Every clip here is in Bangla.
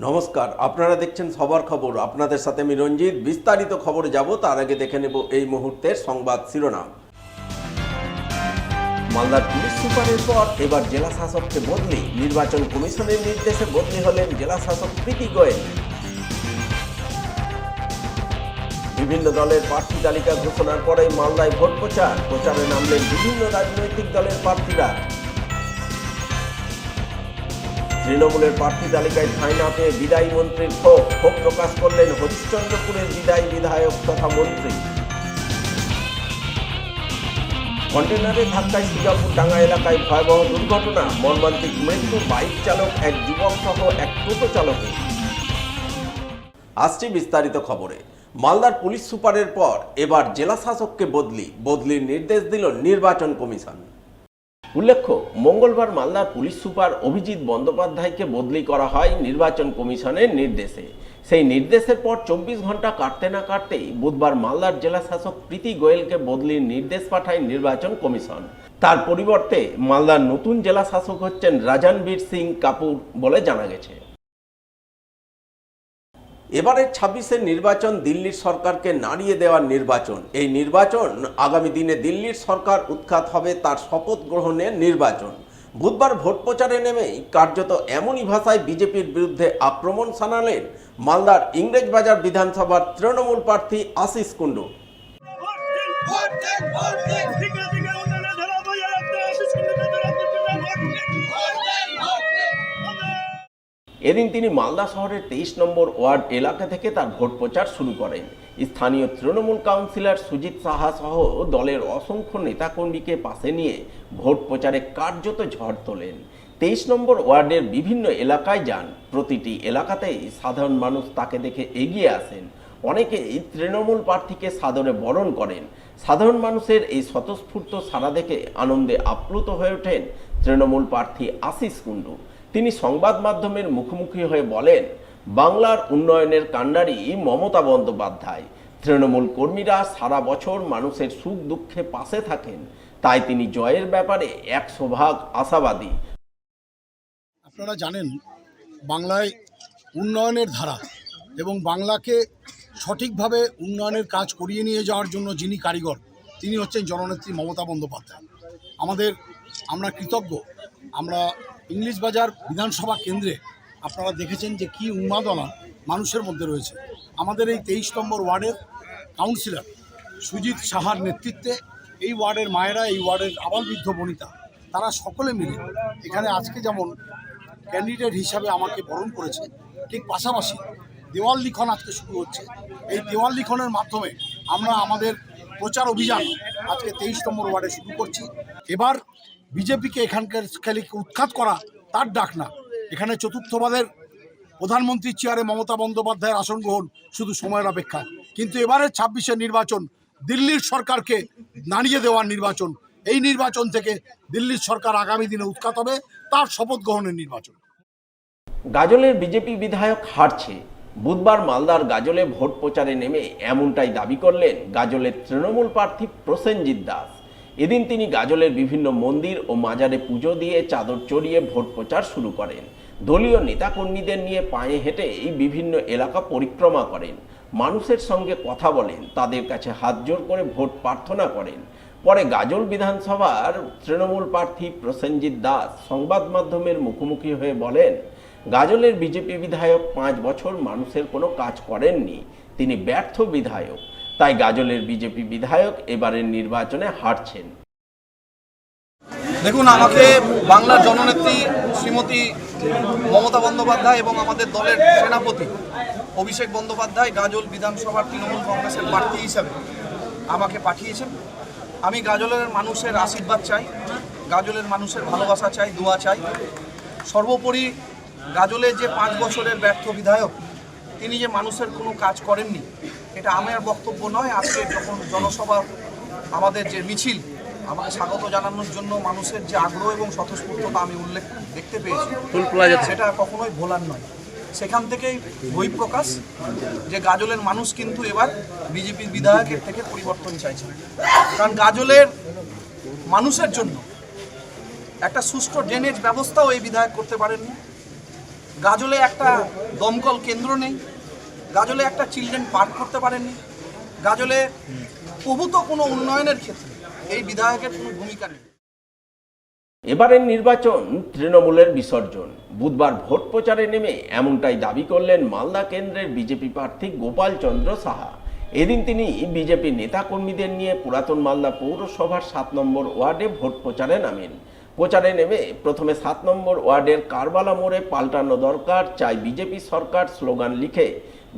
নমস্কার, আপনারা দেখছেন সবার খবর। আপনাদের সাথে আমি রঞ্জিত। বিস্তারিত খবরে যাব তার আগে দেখে নেব এই মুহূর্তের সংবাদ শিরোনাম। মালদার পুলিশ সুপারের পর এবার জেলা শাসককে বদলি। নির্বাচন কমিশনের নির্দেশে বদলি হলেন জেলা শাসক প্রীতি গোয়েল। বিভিন্ন দলের প্রার্থী তালিকা ঘোষণার পরেই মালদায় ভোট প্রচারে নামলেন বিভিন্ন রাজনৈতিক দলের প্রার্থীরা। তৃণমূলের প্রার্থী তালিকায় ঠাঁই না পেয়ে বিদায়ী মন্ত্রীর ক্ষোভ প্রকাশ করলেন হরিশ্চন্দ্রপুরের বিদায়ী বিধায়ক তথা মন্ত্রী। কন্টেনারে ধাক্কায় সিঙ্গাপুর ডাঙ্গা এলাকায় ভয়াবহ দুর্ঘটনা, মর্মান্তিক মৃত্যু বাইক চালক, এক যুবক সহ এক টোটো চালকের। আসছে বিস্তারিত খবরে। মালদার পুলিশ সুপারের পর এবার জেলা শাসককে বদলির নির্দেশ দিল নির্বাচন কমিশন। উল্লেখ্য, মঙ্গলবার মালদার পুলিশ সুপার অভিজিৎ বন্দ্যোপাধ্যায়কে বদলি করা হয় নির্বাচন কমিশনের নির্দেশে। সেই নির্দেশের পর 24 ঘন্টা কাটতে না কাটতেই বুধবার মালদার জেলা শাসক প্রীতি গোয়েলকে বদলির নির্দেশ পাঠায় নির্বাচন কমিশন। তার পরিবর্তে মালদার নতুন জেলা শাসক হচ্ছেন রাজানবীর সিং কাপুর বলে জানা গেছে। এবারের 26-এর নির্বাচন দিল্লির সরকারকে নাড়িয়ে দেওয়ার নির্বাচন। এই নির্বাচন আগামী দিনে দিল্লির সরকার উৎখাত হবে তার শপথ গ্রহণের নির্বাচন। বুধবার ভোট প্রচারে নেমেই কার্যত এমনই ভাষায় বিজেপির বিরুদ্ধে আক্রমণ শানালেন মালদার ইংরেজবাজার বিধানসভার তৃণমূল প্রার্থী আশিস কুণ্ডু। এদিন তিনি মালদা শহরের 23 নম্বর ওয়ার্ড এলাকা থেকে তার ভোট প্রচার শুরু করেন। স্থানীয় তৃণমূল কাউন্সিলর সুজিত সাহা সহ দলের অসংখ্য নেতাকর্মীকে পাশে নিয়ে ভোট প্রচারে কার্যত ঝড় তোলেন। 23 নম্বর ওয়ার্ডের বিভিন্ন এলাকায় যান। প্রতিটি এলাকাতেই সাধারণ মানুষ তাকে দেখে এগিয়ে আসেন। অনেকেই তৃণমূল প্রার্থীকে সাদরে বরণ করেন। সাধারণ মানুষের এই স্বতঃস্ফূর্ত সাড়া দেখে আনন্দে আপ্লুত হয়ে ওঠেন তৃণমূল প্রার্থী আশিস কুণ্ডু। তিনি সংবাদ মাধ্যমের মুখোমুখি হয়ে বলেন, বাংলার উন্নয়নের কাণ্ডারি মমতা বন্দ্যোপাধ্যায়। তৃণমূল কর্মীরা সারা বছর মানুষের সুখ দুঃখে পাশে থাকেন, তাই তিনি জয়ের ব্যাপারে 100% আশাবাদী। আপনারা জানেন, বাংলায় উন্নয়নের ধারা এবং বাংলাকে সঠিকভাবে উন্নয়নের কাজ করিয়ে নিয়ে যাওয়ার জন্য যিনি কারিগর, তিনি হচ্ছেন জননেত্রী মমতা বন্দ্যোপাধ্যায়। আমরা কৃতজ্ঞ। আমরা ইংরেজবাজার বিধানসভা কেন্দ্রে আপনারা দেখেছেন যে কী উন্মাদনা মানুষের মধ্যে রয়েছে। আমাদের এই 23 নম্বর ওয়ার্ডের কাউন্সিলর সুজিত সাহার নেতৃত্বে এই ওয়ার্ডের মায়েরা, এই ওয়ার্ডের আবালবৃদ্ধ বনিতা, তারা সকলে মিলে এখানে আজকে যেমন ক্যান্ডিডেট হিসাবে আমাকে বরণ করেছে, ঠিক পাশাপাশি দেওয়াল লিখন আজকে শুরু হচ্ছে। এই দেওয়াল লিখনের মাধ্যমে আমরা আমাদের প্রচার অভিযান আজকে 23 নম্বর ওয়ার্ডে শুরু করছি। এবার বিজেপিকে এখানকার উৎখাত করা তার ডাক না, এখানে চতুর্থবারের প্রধানমন্ত্রীর চেয়ারে মমতা বন্দ্যোপাধ্যায়ের আসন গ্রহণ শুধু সময়ের অপেক্ষা। কিন্তু এবারের 26-এর নির্বাচন দিল্লির সরকারকে নাড়িয়ে দেওয়ার নির্বাচন। এই নির্বাচন থেকে দিল্লির সরকার আগামী দিনে উৎখাত হবে, তার শপথ গ্রহণের নির্বাচন। গাজলের বিজেপি বিধায়ক হারছে। বুধবার মালদার গাজলে ভোট প্রচারে নেমে এমনটাই দাবি করলেন গাজলের তৃণমূল প্রার্থী প্রসেনজিৎ দাস। এদিন তিনি গাজলের বিভিন্ন মন্দির ও মাজারে পুজো দিয়ে চাদর চড়িয়ে ভোট প্রচার শুরু করেন। দলীয় নেতাকর্মীদের নিয়ে পায়ে হেঁটে এই বিভিন্ন এলাকা পরিক্রমা করেন, মানুষের সঙ্গে কথা বলেন, তাদের কাছে হাত জোড় করে ভোট প্রার্থনা করেন। পরে গাজল বিধানসভার তৃণমূল প্রার্থী প্রসেনজিৎ দাস সংবাদ মাধ্যমের মুখোমুখি হয়ে বলেন, গাজলের বিজেপি বিধায়ক 5 বছর মানুষের কোনো কাজ করেননি, তিনি ব্যর্থ বিধায়ক। তাই গাজলের বিজেপি বিধায়ক এবারের নির্বাচনে হারছেন। দেখুন, আমাকে বাংলার জননেত্রী শ্রীমতী মমতা বন্দ্যোপাধ্যায় এবং আমাদের দলের সেনাপতি অভিষেক বন্দ্যোপাধ্যায় গাজল বিধানসভার তৃণমূল কংগ্রেসের প্রার্থী হিসাবে আমাকে পাঠিয়েছেন। আমি গাজলের মানুষের আশীর্বাদ চাই, গাজলের মানুষের ভালোবাসা চাই, দোয়া চাই। সর্বোপরি গাজলের যে 5 বছরের ব্যর্থ বিধায়ক, তিনি যে মানুষের কোনো কাজ করেননি, এটা আমার বক্তব্য নয়। আজকে যখন জনসভা, আমাদের যে মিছিল, আমাকে স্বাগত জানানোর জন্য মানুষের যে আগ্রহ এবং স্বতঃস্ফূর্ততা আমি দেখতে পেয়েছি, সেটা কখনোই ভোলার নয়। সেখান থেকেই বহিঃপ্রকাশ যে গাজলের মানুষ কিন্তু এবার বিজেপির বিধায়কের থেকে পরিবর্তন চাইছে। কারণ গাজলের মানুষের জন্য একটা সুষ্ঠু ড্রেনেজ ব্যবস্থাও এই বিধায়ক করতে পারেননি। গাজলে একটা দমকল কেন্দ্র নেই, গাজলে একটা চিলড্রেন পার্ক করতে পারেননি, গাজলে প্রভূত কোনো উন্নয়নের ক্ষেত্রে এই বিধায়কের কোনো ভূমিকা নেই। এবারের নির্বাচন তৃণমূলের বিসর্জন। বুধবার ভোট প্রচারে নেমে এমনটাই দাবি করলেন মালদা কেন্দ্রের বিজেপি প্রার্থী গোপাল চন্দ্র সাহা। এদিন তিনি বিজেপি নেতাকর্মীদের নিয়ে পুরাতন মালদা পৌরসভার 7 নম্বর ওয়ার্ডে ভোট প্রচারে নামেন। প্রচারে নেমে প্রথমে 7 নম্বর ওয়ার্ডের কারবালা মোড়ে পাল্টানো দরকার চাই বিজেপি সরকার স্লোগান লিখে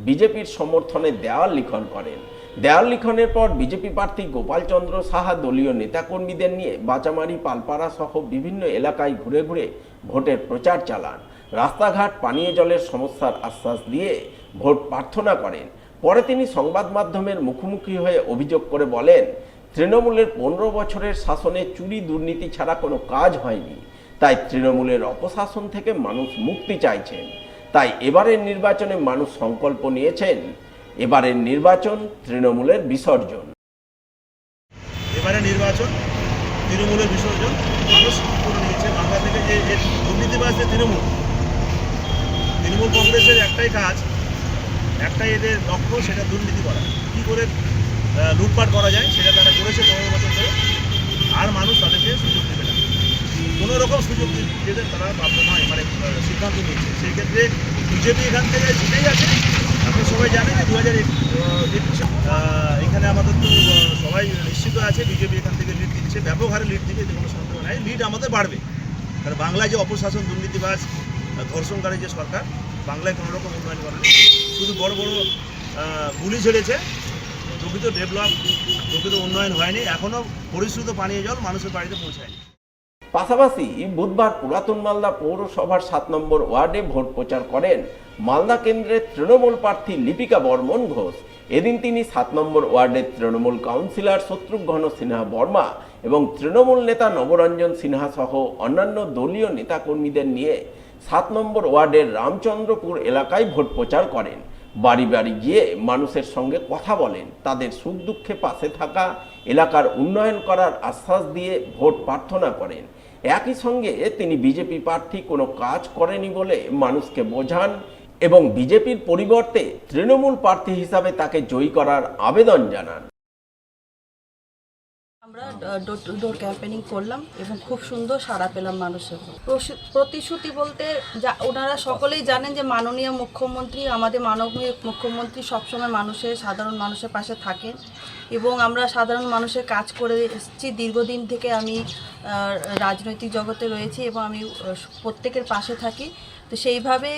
বিজেপির সমর্থনে দেওয়াল লিখন করেন। দেওয়াল লিখনের পর বিজেপি প্রার্থী গোপাল চন্দ্র সাহা দলীয় নেতাকর্মীদের নিয়ে বাঁচামারি, পালপাড়া সহ বিভিন্ন এলাকায় ঘুরে ঘুরে ভোটের প্রচার চালান। রাস্তাঘাট, পানীয় জলের সমস্যার আশ্বাস দিয়ে ভোট প্রার্থনা করেন। পরে তিনি সংবাদ মাধ্যমের মুখোমুখি হয়ে অভিযোগ করে বলেন, তৃণমূলের 15 বছরের শাসনে চুরি দুর্নীতি ছাড়া কোনো কাজ হয়নি, তাই তৃণমূলের অপশাসন থেকে মানুষ মুক্তি চাইছেন। তাই এবারের নির্বাচনে মানুষ সংকল্প নিয়েছেন, এবারের নির্বাচন তৃণমূলের বিসর্জন। এবারে নির্বাচন তৃণমূলের বিসর্জন মানুষ করে নিয়েছে। বাংলা থেকে যে দুর্নীতিবাজ যে তৃণমূল কংগ্রেসের একটাই কাজ, একটাই এদের লক্ষ্য, সেটা দুর্নীতি করা। কী করে লুটপাট করা যায় সেটা তারা করেছে 15 বছর ধরে, আর মানুষ তাদেরকে সুযোগ দেবে না। কোনো রকম সুযোগ দিতে তারা প্রাপ্ত নয়, মানে সিদ্ধান্ত নিয়েছে। সেই ক্ষেত্রে বিজেপি এখান থেকে জিতেই আছে। আপনি সবাই জানেন যে 2021 এখানে আমাদের তো সবাই নিশ্চিত আছে বিজেপি এখান থেকে লিড দিচ্ছে, ব্যাপক হারে লিড দিচ্ছে, কোনো সন্দেহ নাই। লিড আমাদের বাড়বে, কারণ বাংলায় যে অপশাসন, দুর্নীতিবাজ, ধর্ষণকারী যে সরকার, বাংলায় কোনো রকম উন্নয়ন করেনি, শুধু বড় বড় গুলি ছেড়েছে। প্রকৃত ডেভেলপ, প্রকৃত উন্নয়ন হয়নি, এখনও পরিশ্রুত পানীয় জল মানুষের বাড়িতে পৌঁছায়নি। পাশাপাশি বুধবার পুরাতন মালদা পৌরসভার 7 নম্বর ওয়ার্ডে ভোট প্রচার করেন মালদা কেন্দ্রের তৃণমূল প্রার্থী লিপিকা বর্মন ঘোষ। এদিন তিনি 7 নম্বর ওয়ার্ডের তৃণমূল কাউন্সিলর শত্রুঘ্ন সিনহা বর্মা এবং তৃণমূল নেতা নবরঞ্জন সিনহা সহ অন্যান্য দলীয় নেতাকর্মীদের নিয়ে 7 নম্বর ওয়ার্ডের রামচন্দ্রপুর এলাকায় ভোট প্রচার করেন। বাড়ি বাড়ি গিয়ে মানুষের সঙ্গে কথা বলেন, তাদের সুখ দুঃখে পাশে থাকা, এলাকার উন্নয়ন করার আশ্বাস দিয়ে ভোট প্রার্থনা করেন। একই সঙ্গে তিনি বিজেপি প্রার্থী কোনো কাজ করেনি বলে মানুষকে বোঝান এবং বিজেপির পরিবর্তে তৃণমূল প্রার্থী হিসাবে তাকে জয়ী করার আবেদন জানান। আমরা ডোর টু ডোর ক্যাম্পেনিং করলাম এবং খুব সুন্দর সাড়া পেলাম মানুষের। প্রতিশ্রুতি বলতে ওনারা সকলেই জানেন যে মাননীয় মুখ্যমন্ত্রী, আমাদের মাননীয় মুখ্যমন্ত্রী সবসময় সাধারণ মানুষের পাশে থাকেন এবং আমরা সাধারণ মানুষের কাজ করে এসেছি। দীর্ঘদিন থেকে আমি রাজনৈতিক জগতে রয়েছি এবং আমি প্রত্যেকের পাশে থাকি। তো সেইভাবে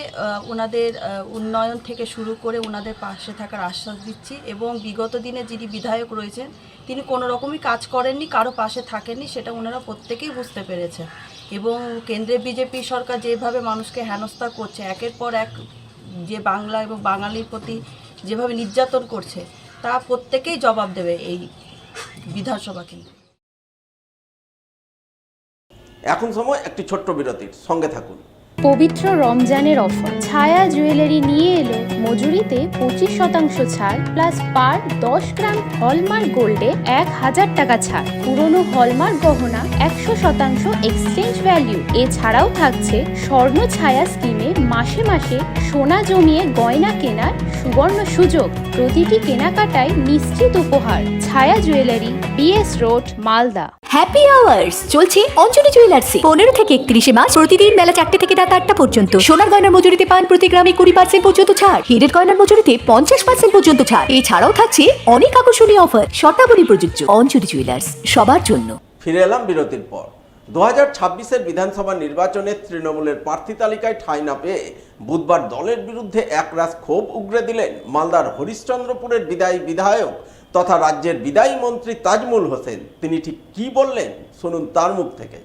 ওনাদের উন্নয়ন থেকে শুরু করে ওনাদের পাশে থাকার আশ্বাস দিচ্ছি এবং বিগত দিনে যিনি বিধায়ক রয়েছেন তিনি কোনো রকমই কাজ করেননি, কারো পাশে থাকেননি, সেটা ওনারা প্রত্যেকেই বুঝতে পেরেছে। এবং কেন্দ্রের বিজেপি সরকার যেভাবে মানুষকে হেনস্থা করছে, একের পর এক যে বাংলা এবং বাঙালির প্রতি যেভাবে নির্যাতন করছে, তা প্রত্যেকেই জবাব দেবে এই বিধানসভা কেন্দ্রে। এখন সময় একটি ছোট্ট বিরতির, সঙ্গে থাকুন। পবিত্র রমজানের অফার ছায়া জুয়েলারি নিয়ে এলো মজুরিতে 25% ছাড় প্লাস পার 10 গ্রাম হলমার্ক গোল্ডে 1000 টাকা ছাড়, পুরনো হলমার্ক গহনা 100% এক্সচেঞ্জ ভ্যালু। এছাড়াও থাকছে স্বর্ণ ছায়া স্কিমে মাসে মাসে সোনা জমিয়ে গয়না কেনার সুবর্ণ সুযোগ, প্রতিটি কেনাকাটায় নিশ্চিত উপহার। ছায়া jewellery, BS road, Malda. Happy hours চলছে অঞ্জলি জুয়েলার্সে। 15 থেকে 31 মার্চ প্রতিদিন বেলা 4টে থেকে রাত 8টা পর্যন্ত। সোনার গয়নার মজুরিতে পান প্রতি গ্রামে 20% পর্যন্ত ছাড়, হীরের গয়নার মজুরিতে 50% পর্যন্ত ছাড়। এছাড়াও থাকছে অনেক আকর্ষণীয় অফার। শর্তাবলী প্রযোজ্য। অঞ্জলি জুয়েলার্স, সবার জন্য। ফিরে এলাম বিরতির পর। 2026-এর বিধানসভা নির্বাচনে তৃণমূলের প্রার্থী তালিকায় ঠাঁই না পেয়ে বুধবার দলের বিরুদ্ধে একরাশ ক্ষোভ উগরে দিলেন মালদার হরিশ্চন্দ্রপুরের বিধায়ক তথা রাজ্যের বিদায়ী মন্ত্রী তাজমুল হোসেন। তিনি ঠিক কি বললেন শুনুন তার মুখ থেকে।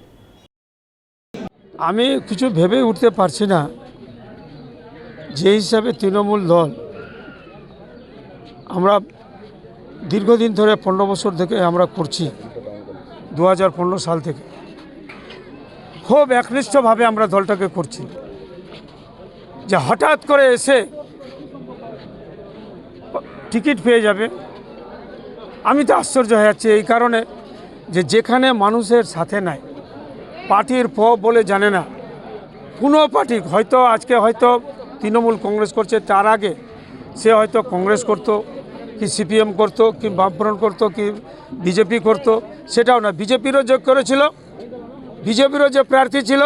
আমি কিছু ভেবে উঠতে পারছি না যে হিসাবে তৃণমূল দল আমরা দীর্ঘদিন ধরে 15 বছর থেকে আমরা করছি, 2015 সাল থেকে খুব একনিষ্ঠভাবে আমরা দলটাকে করছি, যে হঠাৎ করে এসে টিকিট পেয়ে যাবে। আমি তো আশ্চর্য হয়ে যাচ্ছি এই কারণে যে যেখানে মানুষের সাথে নাই, পার্টির বলে জানে না, কোনো পার্টি হয়তো আজকে হয়তো তৃণমূল কংগ্রেস করছে, তার আগে সে হয়তো কংগ্রেস করতো, কি সিপিএম করতো, কি বামফ্রন্ট করতো, কি বিজেপি করতো, সেটাও না। বিজেপিরও যোগ করেছিল, বিজেপিরও যে প্রার্থী ছিল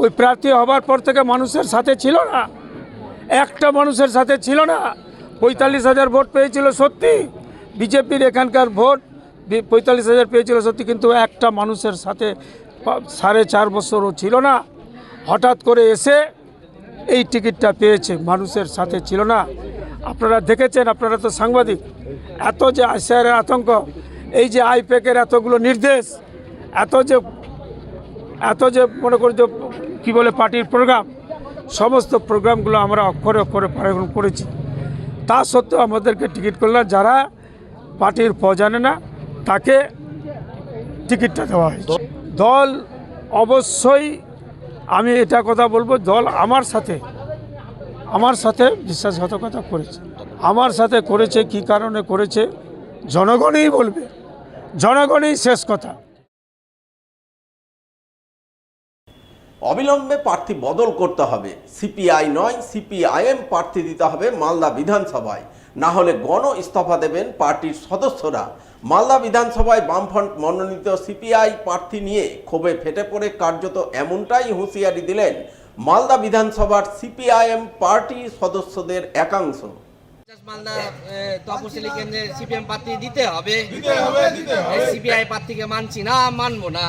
ওই প্রার্থী হবার পর থেকে মানুষের সাথে ছিল না, একটা মানুষের সাথে ছিল না। 45,000 ভোট পেয়েছিল সত্যি, বিজেপির এখানকার ভোট 45,000 পেয়েছিল সত্যি, কিন্তু একটা মানুষের সাথে 4.5 বছরও ছিল না। হঠাৎ করে এসে এই টিকিটটা পেয়েছে, মানুষের সাথে ছিল না। আপনারা দেখেছেন, আপনারা তো সাংবাদিক, এত যে আইসিআরের আতঙ্ক, এই যে আইপ্যাকের এতগুলো নির্দেশ, এত যে মনে করি যে কী বলে পার্টির প্রোগ্রাম, সমস্ত প্রোগ্রামগুলো আমরা অক্ষরে অক্ষরে পালন করেছি। তা সত্ত্বেও আমাদেরকে টিকিট করলে যারা পার্টির জানে না তাকে টিকিটটা দেওয়া হয়েছে। দল অবশ্যই, আমি এটা কথা বলবো, দল আমার সাথে বিশ্বাসঘাতকতা করেছে। আমার সাথে করেছে, কি কারণে করেছে জনগণই বলবে, জনগণই শেষ কথা। অবিলম্বে প্রার্থী বদল করতে হবে, সিপিআই নয় সিপিআইএম প্রার্থী দিতে হবে মালদা বিধানসভায়, না হলে গণ ইস্তফা দেবেন পার্টির সদস্যরা। মালদা বিধানসভায় বামফ্রন্ট মনোনীত সিপিআই প্রার্থী নিয়ে ক্ষোভে ফেটে পড়ে কার্যত এমনটাই হুঁশিয়ারি দিলেন মালদা বিধানসভার সিপিআইএম পার্টি সদস্যদের একাংশ। মালদা তপশিলি কেন্দ্রের সিপিএম প্রার্থী দিতে হবে, সিপিআই প্রার্থীকে মানছি না, মানবো না।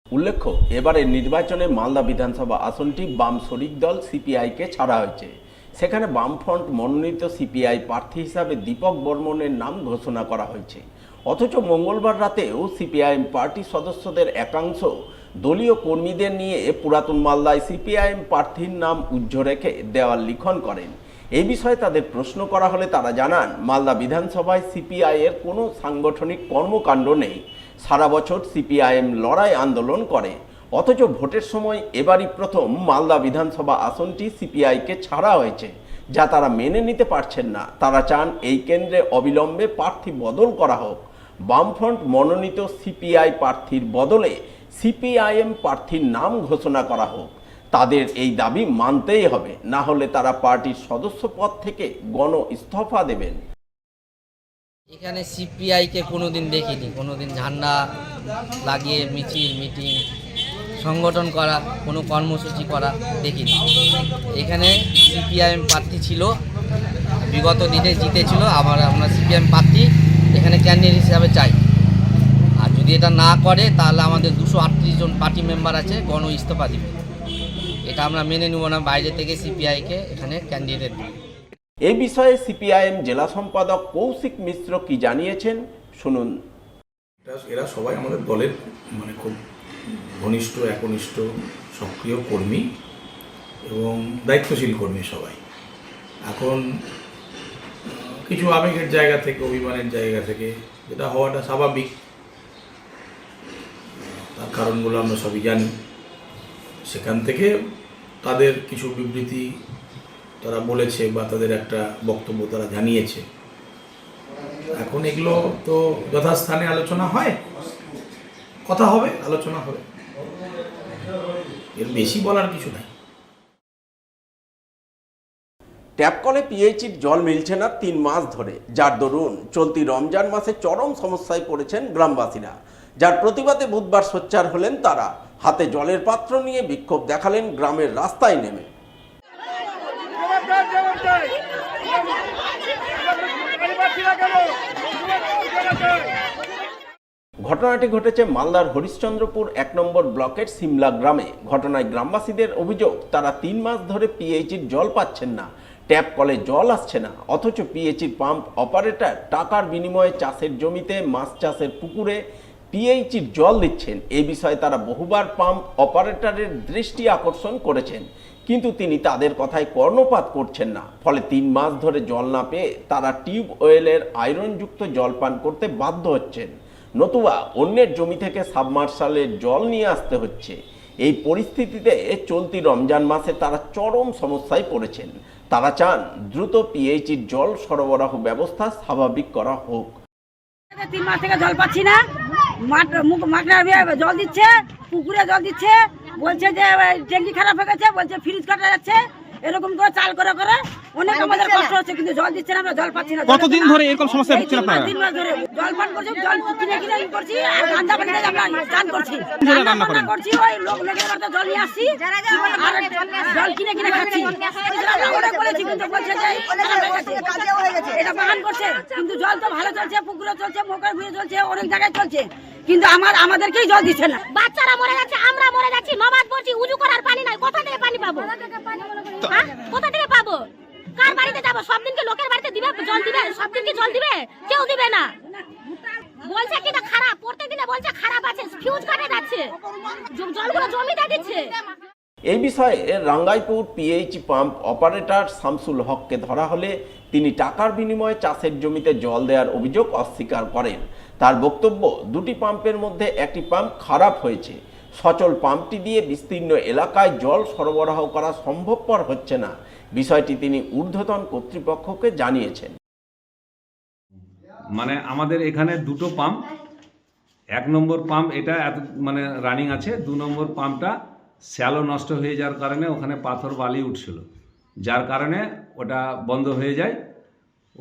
উল্লেখ্য, এবারের নির্বাচনে মালদা বিধানসভা আসনটি বাম শরিক দল সিপিআইকে ছাড়া হয়েছে। সেখানে বামফ্রন্ট মনোনীত সিপিআই প্রার্থী হিসাবে দীপক বর্মনের নাম ঘোষণা করা হয়েছে। অথচ মঙ্গলবার রাতেও সিপিআইএম পার্টি সদস্যদের একাংশ দলীয় কর্মীদের নিয়ে পুরাতন মালদায় সিপিআইএম প্রার্থীর নাম উজ্জ্ব রেখে দেওয়াল লিখন করেন। এই বিষয়ে তাদের প্রশ্ন করা হলে তারা জানান, মালদা বিধানসভায় সিপিআইয়ের কোনো সাংগঠনিক কর্মকাণ্ড নেই। সারা বছর সিপিআইএম লড়াই আন্দোলন করে, অথচ ভোটের সময় এবারই প্রথম মালদা বিধানসভা আসনটি সিপিআইকে ছাড়া হয়েছে, যা তারা মেনে নিতে পারছেন না। তারা চান এই কেন্দ্রে অবিলম্বে প্রার্থী বদল করা হোক। বামফ্রন্ট মনোনীত সিপিআই প্রার্থীর বদলে সিপিআইএম প্রার্থীর নাম ঘোষণা করা হোক। তাদের এই দাবি মানতেই হবে, না হলে তারা পার্টির সদস্য পদ থেকে গণ ইস্তফা দেবেন। এখানে সিপিআইকে কোনোদিন দেখিনি, কোনোদিন ঝান্ডা লাগিয়ে মিটিং সংগঠন করা, কোনো কর্মসূচি করা দেখিনি। এখানে সিপিআইএম প্রার্থী ছিল, বিগত দিনে জিতেছিল, আবার আমরা সিপিআইএম প্রার্থী এখানে ক্যান্ডিডেট হিসাবে চাই। আর যদি এটা না করে তাহলে আমাদের 238 জন পার্টি মেম্বার আছে, গণ ইস্তফা দিবে। এটা আমরা মেনে নেব না, বাইরে থেকে সিপিআইকে এখানে ক্যান্ডিডেট দিই। এই বিষয়ে সিপিআইএম জেলা সম্পাদক কৌশিক মিশ্র কি জানিয়েছেন, শুনুন। এরা সবাই আমাদের দলের খুব ঘনিষ্ঠ, একনিষ্ঠ, সক্রিয় কর্মী এবং দায়িত্বশীল কর্মী সবাই। এখন কিছু আবেগের জায়গা থেকে, অভিমানের জায়গা থেকে, যেটা হওয়াটা স্বাভাবিক, তার কারণগুলো আমরা সবই জানি। সেখান থেকে তাদের কিছু বিবৃতি তারা বলেছে বা তাদের একটা বক্তব্য তারা জানিয়েছে। এখন এগুলো তো যথাস্থানে আলোচনা হয়, কথা হবে, আলোচনা হবে, এর বেশি বলার কিছু নাই। ট্যাপ কলে পিএইচির জল মিলছে না 3 মাস ধরে, যার দরুন চলতি রমজান মাসে চরম সমস্যায় পড়েছেন গ্রামবাসীরা। যার প্রতিবাদে বুধবার সোচ্চার হলেন তারা। হাতে জলের পাত্র নিয়ে বিক্ষোভ দেখালেন গ্রামের রাস্তায় নেমে। ঘটনাটি ঘটেছে মালদার হরিশ্চন্দ্রপুর 1 নম্বর ব্লকের সিমলা গ্রামে। ঘটনায় গ্রামবাসীদের অভিযোগ, তারা 3 মাস ধরে পিএইচির জল পাচ্ছেন না, ট্যাপ কলে জল আসছে না। অথচ পিএইচির পাম্প অপারেটর টাকার বিনিময়ে চাষের জমিতে, মাছ চাষের পুকুরে পিএইচির জল দিচ্ছেন। এই বিষয়ে তারা বহুবার পাম্প অপারেটরের দৃষ্টি আকর্ষণ করেছেন, কিন্তু তিনি তাদের কথায় কর্ণপাত করছেন না। ফলে 3 মাস ধরে জল না পেয়ে তারা টিউবওয়েলের আয়রনযুক্ত জল পান করতে বাধ্য হচ্ছেন, নতুবা অন্যের জমি থেকে সাবমার্শালের জল নিয়ে আসতে হচ্ছে। এই পরিস্থিতিতে চলতি রমজান মাসে তারা চরম সমস্যায় পড়েছেন। তারা চান দ্রুত পিএইচির জল সরবরাহ ব্যবস্থা স্বাভাবিক করা হোক। 3 মাস থেকে জল পাচ্ছি না, মাঠে জল দিচ্ছে, পুকুরে জল দিচ্ছে, বলছে যে ট্যাঙ্কি খারাপ হয়ে গেছে, বলছে ফ্রিজ কাটা যাচ্ছে, এরকম করে চাল করে করে অনেক আমাদের কষ্ট হচ্ছে, কিন্তু জল দিচ্ছে না, আমরা জল পাচ্ছি না। কতদিন ধরে এরকম সমস্যা হচ্ছে আপনারা? 3 মাস ধরে জল পান করছি, জল কিনে কিনে করছি, আর ঠান্ডা পানিতে আমরা চান করছি, রান্না করেন? করছি, ওই লোকের বাড়িতে জল নিয়ে আসছি আর জল কিনে কিনে খাচ্ছি। আমরা অনেক বলেছি, কিন্তু বলছে যে এটা বাগান করছে, কিন্তু জল তো ভালো চলছে, পুকুরে চলছে, মোকার ভুঁয়ে চলছে, অনেক জায়গায় চলছে, কিন্তু আমাদেরকেই জল দিচ্ছে না। বাচ্চারা মরে যাচ্ছে, আমরা মরে যাচ্ছি, নমাজ পড়ছি, উজু করার পানি নাই, কোথা থেকে পানি পাবো? হ্যাঁ, কোথা থেকে পাবো? কার বাড়িতে যাবো? সব দিনকে লোকের বাড়িতে দিবে জল দিবে? সব দিনকে জল দিবে? কেউ দিবে না। বলছে কি না খারাপ, প্রত্যেক দিনে বলছে খারাপ আছে, ফিউজ কাটে যাচ্ছে, জলগুলো জমিতে দিচ্ছে। এই বিষয়ে রাঙ্গাইপুর পিএইচ পাম্প অপারেটর শামসুল হককে ধরা হলে তিনি টাকার বিনিময়ে চাষের জমিতে জল দেওয়ার অভিযোগ অস্বীকার করেন। তার বক্তব্য, দুটি পাম্পের মধ্যে একটি পাম্প খারাপ হয়েছে, সচল পাম্পটি দিয়ে বিস্তীর্ণ এলাকায় জল সরবরাহ করা সম্ভবপর হচ্ছে না। বিষয়টি তিনি ঊর্ধ্বতন কর্তৃপক্ষকে জানিয়েছেন। মানে আমাদের এখানে দুটো পাম্প, 1 নম্বর পাম্প এটা মানে রানিং আছে, 2 নম্বর পাম্পটা শ্যালো নষ্ট হয়ে যাওয়ার কারণে ওখানে পাথর বালি উঠছিল, যার কারণে ওটা বন্ধ হয়ে যায়।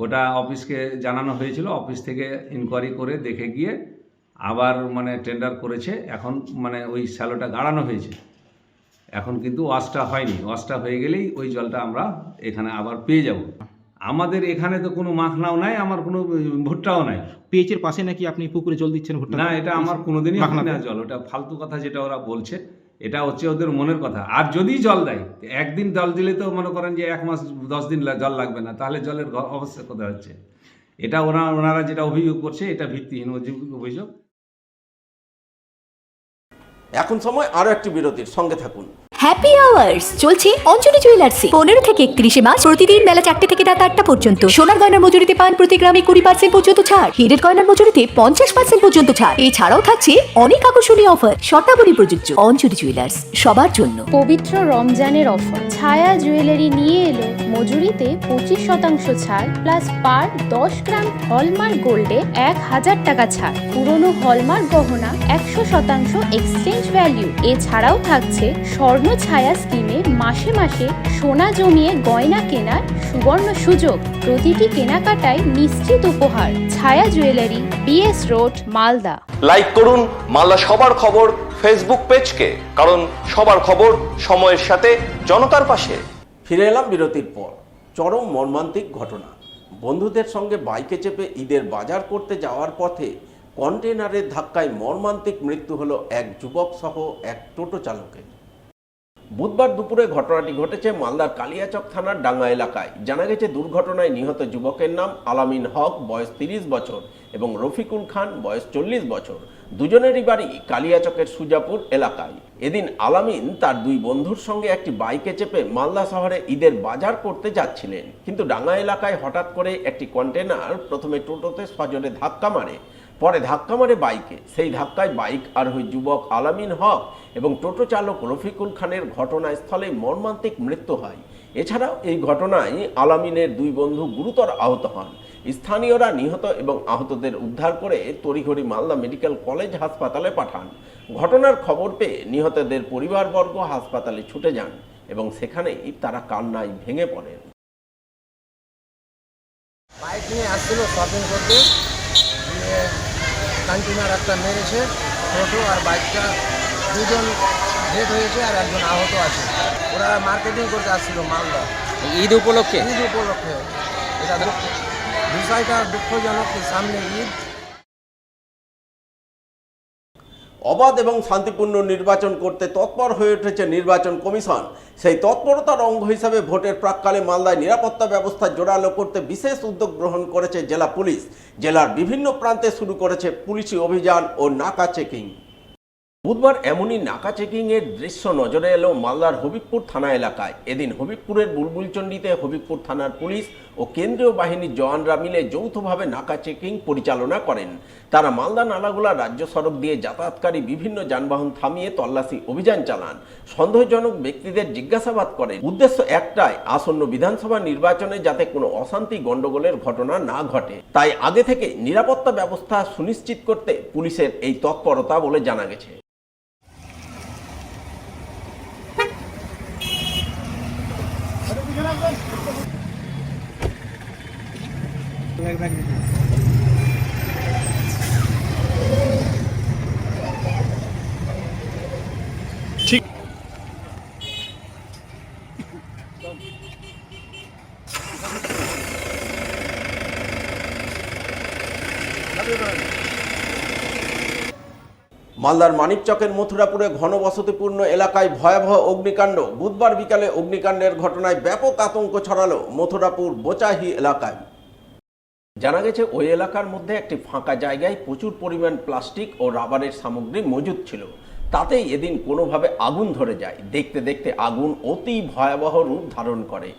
ওটা অফিসকে জানানো হয়েছিল, অফিস থেকে ইনকোয়ারি করে দেখে গিয়ে আবার মানে টেন্ডার করেছে, এখন মানে ওই শ্যালোটা গাড়ানো হয়েছে, এখন কিন্তু ওয়াশটা হয়নি। ওয়াশটা হয়ে গেলেই ওই জলটা আমরা এখানে আবার পেয়ে যাব। আমাদের এখানে তো কোনো মাখনাও নাই, আমার কোনো ভুট্টাও নাই। পিএইচের পাশে নাকি আপনি পুকুরে জল দিচ্ছেন ভুট্টা? না, এটা আমার কোনোদিনই হয় না জল, ওটা ফালতু কথা যেটা ওরা বলছে, এটা হচ্ছে ওদের মনের কথা। আর যদি জল দেয়, একদিন জল দিলে তো মনে করেন যে 1 মাস 10 দিন জল লাগবে না, তাহলে জলের অবস্থা কোথায় হচ্ছে? এটা ওনারা যেটা অভিযোগ করছে এটা ভিত্তিহীন অভিযোগ। এখন সময় আরো একটি বিরতির, সঙ্গে থাকুন। হ্যাপি আওয়ার্স চলছে অঞ্জলি জুয়েলার্সে। 15 থেকে 31 মার্চ প্রতিদিন বেলা 4টে থেকে রাত 8টা পর্যন্ত। সোনার গয়নার মজুরিতে পান প্রতি গ্রামে 20% পর্যন্ত ছাড়। হীরের গয়নার মজুরিতে 50% পর্যন্ত ছাড়। এছাড়াও থাকছে অনেক আকর্ষণীয় অফার। শর্তাবলী প্রযোজ্য। অঞ্জলি জুয়েলার্স, সবার জন্য। পবিত্র রমজানের অফার ছায়া জুয়েলারি নিয়ে এলো মজুরিতে 25% ছাড় প্লাস পার 10 গ্রাম হলমার্ক গোল্ডে 1000 টাকা ছাড়। পুরনো হলমার্ক গহনা 100% এক্সচেঞ্জ ভ্যালু। এছাড়াও থাকছে স্বর্ণ ছায়া স্কিমে মাসে মাসে সোনা জমিয়ে গয়না কেনার সুবর্ণ সুযোগ। প্রতিটি কেনাকাটায় নিশ্চিত উপহার। ছায়া jewellery, BS road, Malda. Like করুন মালদা সবার খবর ফেসবুক পেজকে, কারণ সবার খবর সময়ের সাথে জনতার পাশে। ফিরে এলাম বিরতির পর। চরম মর্মান্তিক ঘটনা। বন্ধুদের সঙ্গে বাইকে চেপে ঈদের বাজার করতে যাওয়ার পথে কন্টেনারের ধাক্কায় মর্মান্তিক মৃত্যু হলো এক যুবক সহ এক টোটো চালকের। বুধবার দুপুরে ঘটনাটি ঘটেছে মালদার কালিয়াচক থানার ডাঙ্গা এলাকায়। জানা গেছে দুর্ঘটনায় নিহত যুবকের নাম আলামিন হক, বয়স 30 বছর, এবং রফিকুল খান, বয়স 40 বছর। দুজনেরই বাড়ি কালিয়াচকের সুজাপুর এলাকায়। এদিন আলামিন তার 2 বন্ধুর সঙ্গে একটি বাইকে চেপে মালদা শহরে ঈদের বাজার করতে যাচ্ছিলেন, কিন্তু ডাঙ্গা এলাকায় হঠাৎ করে একটি কন্টেনার প্রথমে টোটোতে সজোরে ধাক্কা মারে, পরে ধাক্কা মারে বাইকে। সেই ধাক্কায় বাইক আরোহী যুবক আলামিন হক এবং টোটো চালক রফিকুল খানের ঘটনাস্থলে মর্মান্তিক মৃত্যু হয়। এছাড়াও এই ঘটনায় আলামিনের 2 বন্ধু গুরুতর আহত হন। স্থানীয়রা নিহত এবং আহতদের উদ্ধার করে তড়িঘড়ি মালদা মেডিকেল কলেজ হাসপাতালে পাঠান। ঘটনার খবর পেয়ে নিহতদের পরিবারবর্গ হাসপাতালে ছুটে যান এবং সেখানেই তারা কান্নায় ভেঙে পড়েন। বাইক নিয়ে আসছিল শপিং করতে, কন্টেনার একটা মেরেছে, টোটো আর বাইকটা, 2জন ডেথ হয়েছে আর 1জন আহত আছে। ওরা মার্কেটিং করতে আসছিল মালদা ঈদ উপলক্ষে। এটা বিষয়টা দুঃখজনক, সামনে ঈদ। অবাধ এবং শান্তিপূর্ণ নির্বাচন করতে তৎপর হয়ে উঠেছে নির্বাচন কমিশন। সেই তৎপরতার অঙ্গ হিসাবে ভোটের প্রাক্কালে মালদায় নিরাপত্তা ব্যবস্থা জোরালো করতে বিশেষ উদ্যোগ গ্রহণ করেছে জেলা পুলিশ। জেলার বিভিন্ন প্রান্তে শুরু করেছে পুলিশি অভিযান ও নাকা চেকিং। বুধবার এমনই নাকা চেকিংয়ের দৃশ্য নজরে এলো মালদার হবিবপুর থানা এলাকায়। এদিন হবিবপুরের বুলবুলচন্ডিতে হবিবপুর থানার পুলিশ ও কেন্দ্রীয় বাহিনীর জওয়ানরা মিলে যৌথভাবে নাকা চেকিং পরিচালনা করেন। তারা মালদা নালাগোলা রাজ্য সড়ক দিয়ে যাতায়াতকারী বিভিন্ন যানবাহন থামিয়ে তল্লাশি অভিযান চালান, সন্দেহজনক ব্যক্তিদের জিজ্ঞাসাবাদ করেন। উদ্দেশ্য একটাই, আসন্ন বিধানসভা নির্বাচনে যাতে কোনো অশান্তি গণ্ডগোলের ঘটনা না ঘটে। তাই আগে থেকে নিরাপত্তা ব্যবস্থা সুনিশ্চিত করতে পুলিশের এই তৎপরতা বলে জানা গেছে। মালদার মানিকচকের মথুরাপুরে ঘনবসতিপূর্ণ এলাকায় ভয়াবহ অগ্নিকাণ্ড। বুধবার বিকালে অগ্নিকাণ্ডের ঘটনায় ব্যাপক আতঙ্ক ছড়ালো মথুরাপুর বোচাহি এলাকায়। জানা গেছে ওই এলাকার মধ্যে একটি ফাঁকা জায়গায় প্রচুর পরিমাণ প্লাস্টিক ও রাবারের সামগ্রী মজুদ ছিল। তাতেই এদিন কোনোভাবে আগুন ধরে যায়। দেখতে দেখতে আগুন অতি ভয়াবহ রূপ ধারণ করে।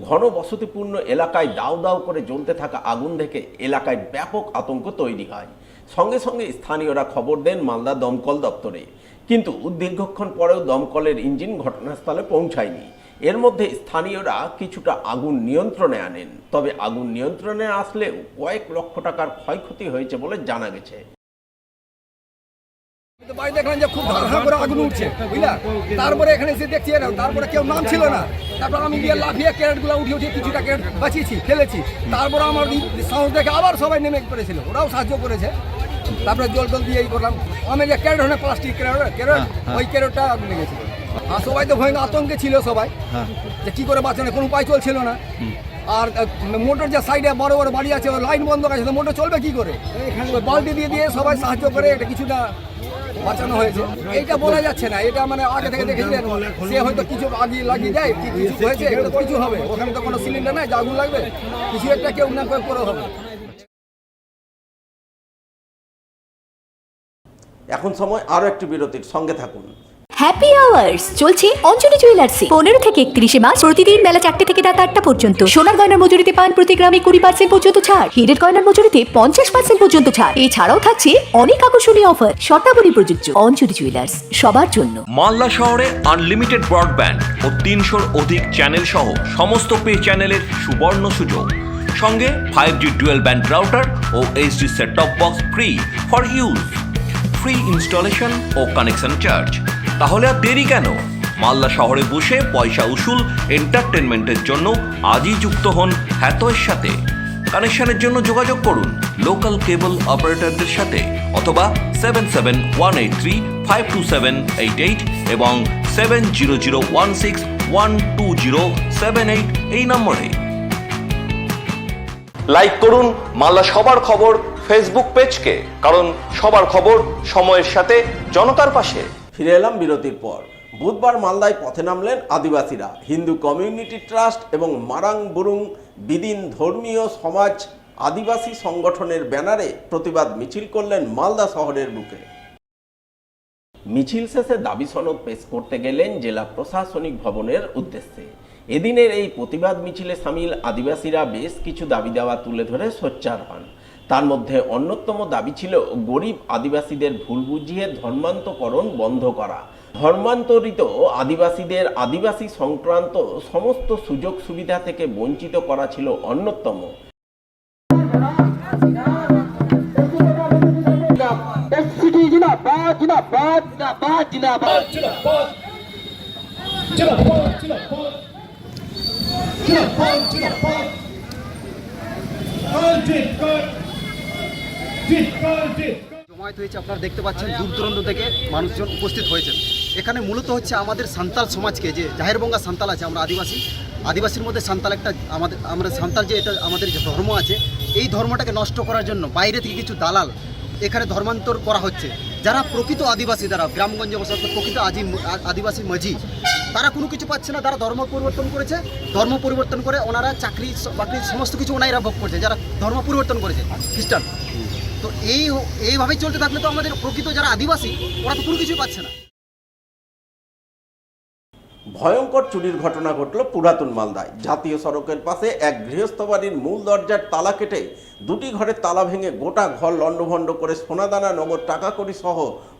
ঘনবসতিপূর্ণ এলাকায় দাউ দাউ করে জ্বলতে থাকা আগুন দেখে এলাকায় ব্যাপক আতঙ্ক তৈরি হয়। সঙ্গে সঙ্গে স্থানীয়রা খবর দেন মালদা দমকল দপ্তরে, কিন্তু দীর্ঘক্ষণ পরেও দমকলের ইঞ্জিন ঘটনাস্থলে পৌঁছায়নি। এর মধ্যে স্থানীয়রা কিছুটা আগুন নিয়ন্ত্রণে আনেন, তবে আগুন নিয়ন্ত্রণে আসলেও কয়েক লক্ষ টাকার ক্ষয়ক্ষতি হয়েছে বলে জানা গেছে। বাড়ি দেখলাম যে খুব ধারণা করে আগুন উঠছে, বুঝলা। তারপরে এখানে এসে দেখছি তারপরে কেউ নাম ছিল না। তারপর আমি গিয়ে লাফিয়ে ক্যারেটগুলো উঠিয়ে কিছুটা ক্যারেট বাঁচিয়েছি, ফেলেছি। তারপর আমার সাহস দেখে আবার সবাই নেমে পড়েছিল, ওরাও সাহায্য করেছে। তারপরে জল টল দিয়ে করলাম। আমি যে ক্যারেট হয় না, প্লাস্টিক ক্যারেট, ওই ক্যারেটটা আগুন লেগেছিল। আর সবাই তো ভয়ঙ্কর আতঙ্কে ছিল সবাই, যে কী করে বাঁচানো, কোনো উপায় চলছিল না। আর মোটর যে সাইডে বড় বড় বাড়ি আছে, লাইন বন্ধ আছে, মোটর চলবে কি করে? বালতি দিয়ে দিয়ে সবাই সাহায্য করে এটা কিছুটা বাঁচানো হয়েছে। এইটা বলা যাচ্ছে না, এটা মানে আগে থেকে দেখেছিলেন, সে হয়তো কিছু আগে লাগিয়ে দেয়, কিছু হয়েছে, এটা কিছু হবে। ওখানে তো কোনো সিলিন্ডার নাই যে আগুন লাগবে, কিছু একটা কেউ না করে হবে। এখন সময় আরো একটি বিরতির, সঙ্গে থাকুন। হ্যাপি আওয়ার্স চলছে অঞ্জলি জুয়েলার্সে। 15 থেকে 31 মার্চ প্রতিদিন বেলা 4টে থেকে রাত 8টা পর্যন্ত। সোনার গয়নার মজুরিতে পান প্রতি গ্রামে 20% পর্যন্ত ছাড়। হীরের গয়নার মজুরিতে 50% পর্যন্ত ছাড়। এছাড়াও থাকছে অনেক আকর্ষণীয় অফার। শর্তাবলী প্রযোজ্য। অঞ্জলি জুয়েলার্স, সবার জন্য। মালদা শহরে আনলিমিটেড ব্রডব্যান্ড ও 300-র অধিক চ্যানেল সহ সমস্ত পে চ্যানেলের সুবর্ণ সুযোগ। সঙ্গে 5G ডুয়াল ব্যান্ড রাউটার ও HD set top box free for use. Free installation ও কানেকশন চার্জ। তাহলে আর দেরি কেন? মালদা শহরে বসে পয়সা উসুল এন্টারটেনমেন্টের জন্য আজই যুক্ত হন হ্যাথওয়ের সাথে। কানেকশনের জন্য যোগাযোগ করুন লোকাল কেবল অপারেটরদের সাথে অথবা 7718352788 এবং 7001612078 এই নম্বরে। লাইক করুন মালদা সবার খবর ফেসবুক পেজকে, কারণ সবার খবর সময়ের সাথে জনতার পাশে। ফিরে এলাম বিরতির পর। বুধবার মালদায় পথে নামলেন আদিবাসীরা। হিন্দু কমিউনিটি ট্রাস্ট এবং মারাং বুরুং বিদিন ধর্মীয় সমাজ আদিবাসী সংগঠনের ব্যানারে প্রতিবাদ মিছিল করলেন মালদা শহরের বুকে। মিছিল শেষে দাবি সনদ পেশ করতে গেলেন জেলা প্রশাসনিক ভবনের উদ্দেশ্যে। এদিনের এই প্রতিবাদ মিছিলে সামিল আদিবাসীরা বেশ কিছু দাবি দেওয়া তুলে ধরে সোচ্চার হন। তার মধ্যে অন্যতম দাবি ছিল গরিব আদিবাসীদের ভুল বুঝিয়ে ধর্মান্তকরণ বন্ধ করা। ধর্মান্তরিত আদিবাসীদের আদিবাসী সংক্রান্ত সমস্ত সুযোগ সুবিধা থেকে বঞ্চিত করা ছিল অন্যতম। জমায়েত হয়েছে, আপনারা দেখতে পাচ্ছেন দূর দূরান্ত থেকে মানুষজন উপস্থিত হয়েছেন। এখানে মূলত হচ্ছে আমাদের সান্তাল সমাজকে, যে জাহেরবঙ্গা সান্তাল আছে, আমরা আদিবাসীর মধ্যে সান্তাল একটা আমরা সান্তাল যে এটা আমাদের যে ধর্ম আছে, এই ধর্মটাকে নষ্ট করার জন্য বাইরে থেকে কিছু দালাল এখানে ধর্মান্তর করা হচ্ছে। যারা প্রকৃত আদিবাসী, যারা গ্রামগঞ্জে বসবাস করে প্রকৃত আদিবাসী মাঝি, তারা কোনো কিছু পাচ্ছে না। তারা ধর্ম পরিবর্তন করেছে, ধর্ম পরিবর্তন করে ওনারা চাকরি বাকরি সমস্ত কিছু ওনারা ভোগ করছে, যারা ধর্ম পরিবর্তন করেছে খ্রিস্টান। তো এইভাবেই চলতে থাকলে তো আমাদের প্রকৃত যারা আদিবাসী ওরা তো কোনো কিছুই পাচ্ছে না। ভয়ঙ্কর চুরির ঘটনা ঘটল পুরাতন মালদায়। জাতীয় সড়কের পাশে এক গৃহস্থ বাড়ির মূল দরজার তালা কেটে দুটি ঘরের তালা ভেঙে গোটা ঘর লণ্ডভণ্ড করে সোনাদানা, নগদ টাকা কড়ি সহ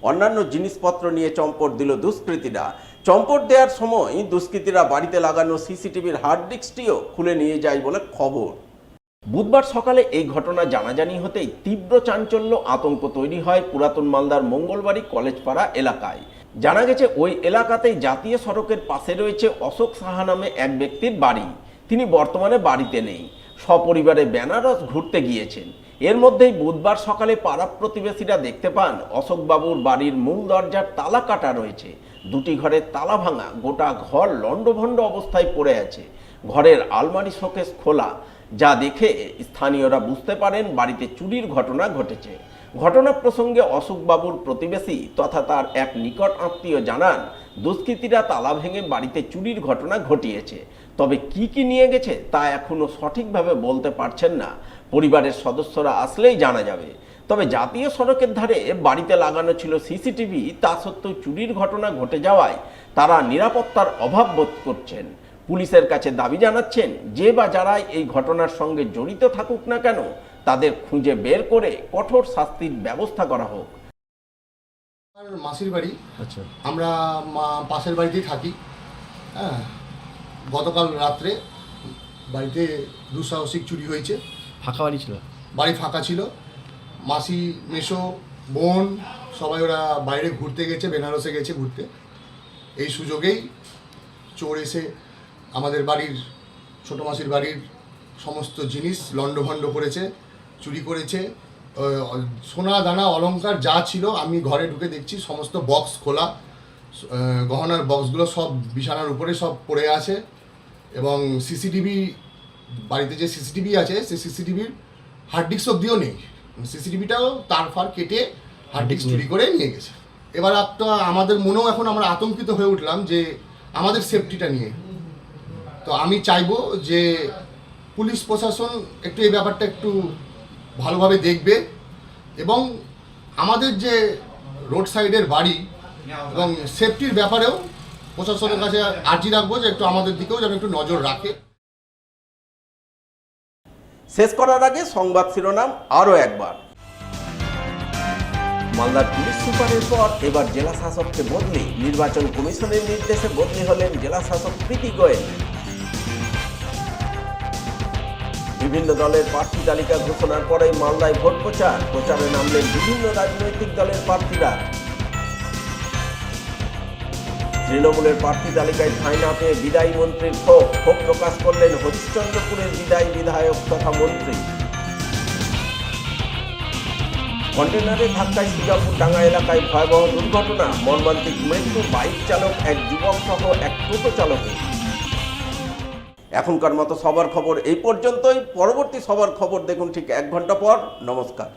অন্যান্য জিনিসপত্র নিয়ে চম্পট দিল দুষ্কৃতীরা। চম্পট দেওয়ার সময় দুষ্কৃতীরা বাড়িতে লাগানো সিসিটিভির হার্ড ডিস্কটিও খুলে নিয়ে যায় বলে খবর। বুধবার সকালে এই ঘটনা জানাজানি হতেই তীব্র চাঞ্চল্য, আতঙ্ক তৈরি হয় পুরাতন মালদার মঙ্গলবাড়ি কলেজপাড়া এলাকায়। জানা গেছে ওই এলাকাতেই জাতীয় সড়কের পাশে রয়েছে অশোক সাহা নামে এক ব্যক্তির বাড়ি। তিনি বর্তমানে বাড়িতে নেই, সপরিবারে বেনারস ঘুরতে গিয়েছেন। এর মধ্যেই বুধবার সকালে পাড়া প্রতিবেশীরা দেখতে পান অশোকবাবুর বাড়ির মূল দরজার তালা কাটা রয়েছে, দুটি ঘরের তালা ভাঙা, গোটা ঘর লণ্ডভণ্ড অবস্থায় পড়ে আছে। ঘরের আলমারি শোকেস খোলা, যা দেখে স্থানীয়রা বুঝতে পারেন বাড়িতে চুরির ঘটনা ঘটেছে। ঘটনা প্রসঙ্গে অশোকবাবুর প্রতিবেশী তথা তার এক নিকট আত্মীয় জানান, দুষ্কৃতীরা তালা ভেঙে বাড়িতে চুরির ঘটনা ঘটিয়েছে। তবে কি নিয়ে গেছে তা এখনো সঠিকভাবে বলতে পারছেন না, পরিবারের সদস্যরা আসলেই জানা যাবে। তবে জাতীয় সড়কের ধারে বাড়িতে লাগানো ছিল সিসিটিভি, তা সত্ত্বেও চুরির ঘটনা ঘটে যাওয়ায় তারা নিরাপত্তার অভাব বোধ করছেন। পুলিশের কাছে দাবি জানাচ্ছেন, যে বা যারাই এই ঘটনার সঙ্গে জড়িত থাকুক না কেন, তাদের খুঁজে বের করে কঠোর শাস্তির ব্যবস্থা করা হোক। মাসির বাড়ি, আমরা পাশের বাড়িতেই থাকি। হ্যাঁ, গতকাল রাত্রে বাড়িতে দুঃসাহসিক চুরি হয়েছে। ফাঁকা বাড়ি ছিল, বাড়ি ফাঁকা ছিল। মাসি, মেসো, বোন সবাই ওরা বাইরে ঘুরতে গেছে, বেনারসে গেছে ঘুরতে। এই সুযোগেই চোর এসে আমাদের বাড়ির, ছোটো মাসির বাড়ির সমস্ত জিনিস লণ্ডভণ্ড করেছে, চুরি করেছে। সোনা দানা অলংকার যা ছিল, আমি ঘরে ঢুকে দেখছি সমস্ত বক্স খোলা, গহনার বক্সগুলো সব বিছানার উপরে সব পড়ে আছে। এবং সিসিটিভি, বাড়িতে যে সিসিটিভি আছে সেই সিসিটিভির হার্ড ডিস্ক অবধিও নেই। সিসিটিভিটাও তার ফার কেটে হার্ড ডিস্ক চুরি করে নিয়ে গেছে। এবার একটা আমাদের মনেও এখন আমরা আতঙ্কিত হয়ে উঠলাম যে আমাদের সেফটিটা নিয়ে। তো আমি চাইবো যে পুলিশ প্রশাসন একটু এই ব্যাপারটা একটু ভালোভাবে দেখবে এবং আমাদের যে রোড সাইডের বাড়ি এবং সেফটির ব্যাপারেও প্রশাসনের কাছে আর্জি রাখবো যে একটু আমাদের দিকেও যেন একটু নজর রাখে। শেষ করার আগে সংবাদ শিরোনাম আরও একবার। মালদার পুলিশ সুপারের পর এবার জেলা শাসককে বদলি, নির্বাচন কমিশনের নির্দেশে বদলি হলেন জেলা শাসক প্রীতি গোয়েল। বিভিন্ন দলের প্রার্থী তালিকা ঘোষণার পরেই মালদায় ভোট প্রচারে নামলেন বিভিন্ন রাজনৈতিক দলের প্রার্থীরা। তৃণমূলের প্রার্থী তালিকায় ঠাঁই না পেয়ে বিদায়ী মন্ত্রীর ক্ষোভ প্রকাশ করলেন হরিশ্চন্দ্রপুরের বিদায়ী বিধায়ক তথা মন্ত্রী। কন্টেনারে ধাক্কায় সুজাপুর ডাঙ্গা এলাকায় ভয়াবহ দুর্ঘটনা, মর্মান্তিক মৃত্যু বাইক চালক, এক যুবক সহ এক টোটো চালকের। এখনকার মতো সবার খবর এই পর্যন্তই। পরবর্তী সবার খবর দেখুন ঠিক 1 ঘন্টা পর। নমস্কার।